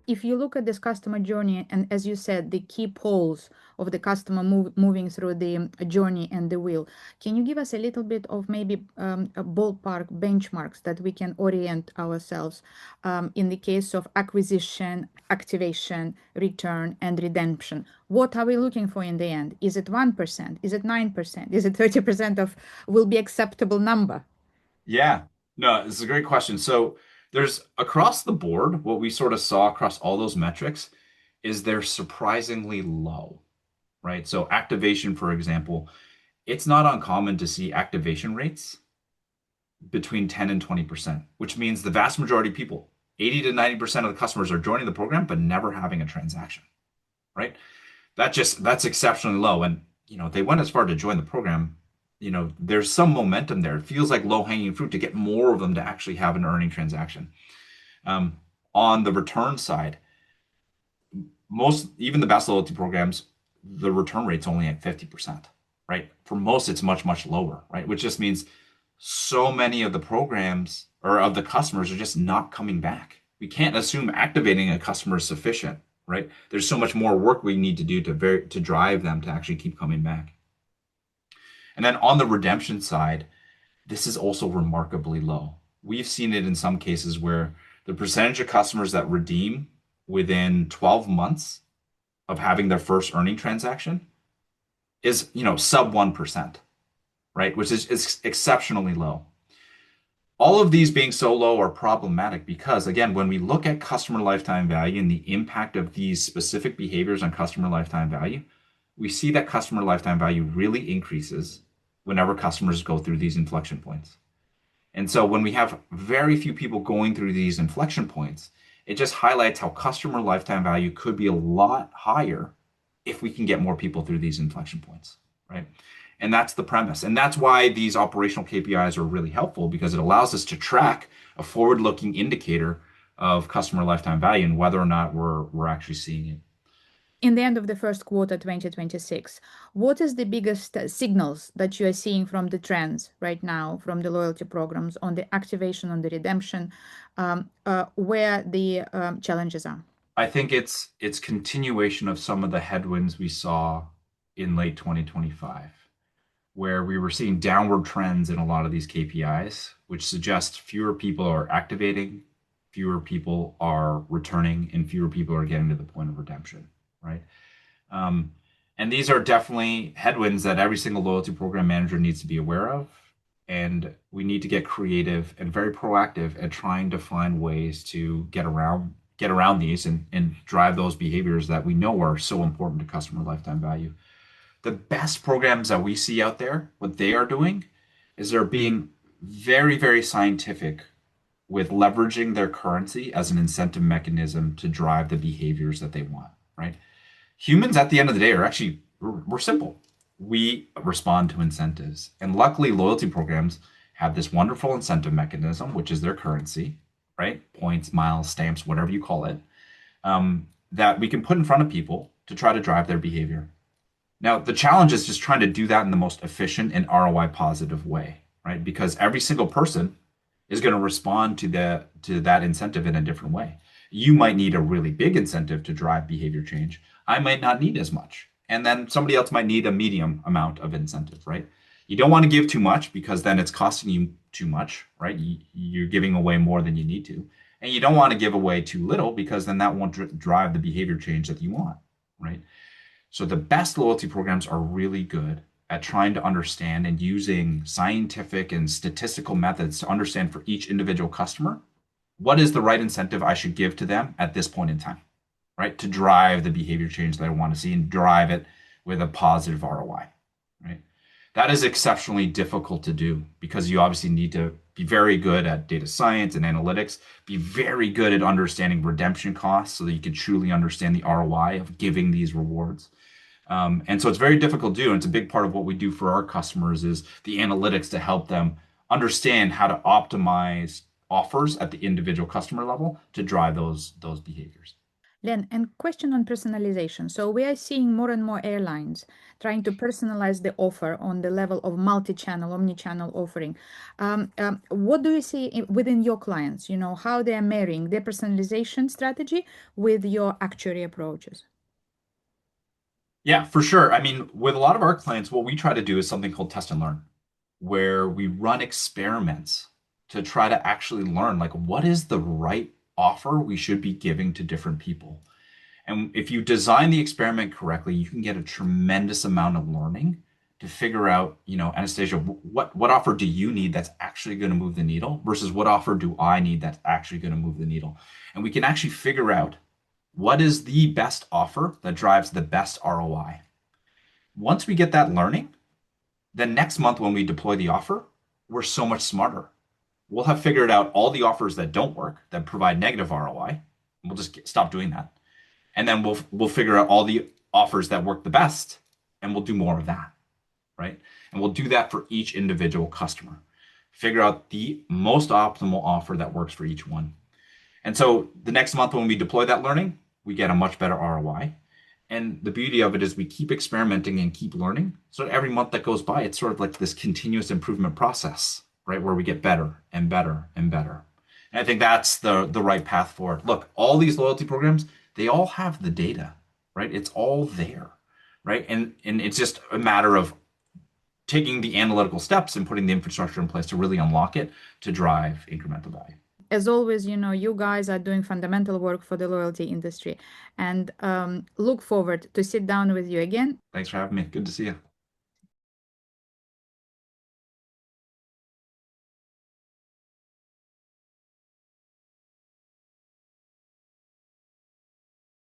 if you look at this customer journey, and as you said, the key poles of the customer moving through the journey and the wheel, can you give us a little bit of maybe a ballpark benchmarks that we can orient ourselves in the case of acquisition, activation, return, and redemption? What are we looking for in the end? Is it 1%? Is it 9%? Is it 30% of will be acceptable number? Yeah, no, this is a great question. So there's across the board, what we sort of saw across all those metrics is they're surprisingly low, right? So activation, for example, it's not uncommon to see activation rates between 10 and 20%, which means the vast majority of people, 80 to 90% of the customers are joining the program, but never having a transaction, right? That's exceptionally low. And, they went as far to join the program. There's some momentum there. It feels like low-hanging fruit to get more of them to actually have an earning transaction. On the return side, even the best loyalty programs, the return rate's only at 50%, right? For most, it's much, much lower, right? Which just means so many of the programs or of the customers are just not coming back. We can't assume activating a customer is sufficient, right? There's so much more work we need to do to drive them to actually keep coming back. And then on the redemption side, this is also remarkably low. We've seen it in some cases where the percentage of customers that redeem within 12 months of having their first earning transaction is, sub 1%, right? Which is exceptionally low. All of these being so low are problematic because, again, when we look at customer lifetime value and the impact of these specific behaviors on customer lifetime value, we see that customer lifetime value really increases whenever customers go through these inflection points. And so when we have very few people going through these inflection points, it just highlights how customer lifetime value could be a lot higher if we can get more people through these inflection points, right? And that's the premise. And that's why these operational KPIs are really helpful because it allows us to track a forward-looking indicator of customer lifetime value and whether or not we're actually seeing it. In the end of the first quarter 2026, what is the biggest signals that you are seeing from the trends right now, from the loyalty programs on the activation, on the redemption, where the challenges are? I think it's continuation of some of the headwinds we saw in late 2025, where we were seeing downward trends in a lot of these KPIs, which suggest fewer people are activating, fewer people are returning, and fewer people are getting to the point of redemption, right? And these are definitely headwinds that every single loyalty program manager needs to be aware of. And we need to get creative and very proactive at trying to find ways to get around these and drive those behaviors that we know are so important to customer lifetime value. The best programs that we see out there, what they are doing is they're being very, very scientific with leveraging their currency as an incentive mechanism to drive the behaviors that they want, right? Humans at the end of the day are actually, we're simple. We respond to incentives. And luckily, loyalty programs have this wonderful incentive mechanism, which is their currency, right? Points, miles, stamps, whatever you call it, that we can put in front of people to try to drive their behavior. Now, the challenge is just trying to do that in the most efficient and ROI positive way, right? Because every single person is going to respond to that incentive in a different way. You might need a really big incentive to drive behavior change. I might not need as much. And then somebody else might need a medium amount of incentive, right? You don't want to give too much because then it's costing you too much, right? You're giving away more than you need to. And you don't want to give away too little because then that won't drive the behavior change that you want, right? So the best loyalty programs are really good at trying to understand and using scientific and statistical methods to understand for each individual customer, what is the right incentive I should give to them at this point in time, right? To drive the behavior change that I want to see and drive it with a positive ROI, right? That is exceptionally difficult to do because you obviously need to be very good at data science and analytics, be very good at understanding redemption costs so that you can truly understand the ROI of giving these rewards. And so it's very difficult to do. And it's a big part of what we do for our customers is the analytics to help them understand how to optimize offers at the individual customer level to drive those behaviors. Len, and question on personalization. So we are seeing more and more airlines trying to personalize the offer on the level of multi-channel, omni-channel offering. What do you see within your clients? You know, how they are marrying their personalization strategy with your actuary approaches? Yeah, for sure. I mean, with a lot of our clients, what we try to do is something called test and learn, where we run experiments to try to actually learn like what is the right offer we should be giving to different people. And if you design the experiment correctly, you can get a tremendous amount of learning to figure out, Anastasia, what offer do you need that's actually going to move the needle versus what offer do I need that's actually going to move the needle? And we can actually figure out what is the best offer that drives the best ROI. Once we get that learning, then next month when we deploy the offer, we're so much smarter. We'll have figured out all the offers that don't work, that provide negative ROI. We'll just stop doing that. And then we'll figure out all the offers that work the best, and we'll do more of that, right? And we'll do that for each individual customer. Figure out the most optimal offer that works for each one. And so the next month when we deploy that learning, we get a much better ROI. And the beauty of it is we keep experimenting and keep learning. So every month that goes by, it's sort of like this continuous improvement process, right? Where we get better and better and better. And I think that's the right path forward. Look, all these loyalty programs, they all have the data, right? It's all there, right? And it's just a matter of taking the analytical steps and putting the infrastructure in place to really unlock it to drive incremental value. As always, you know, you guys are doing fundamental work for the loyalty industry, and look forward to sit down with you again. Thanks for having me. Good to see you.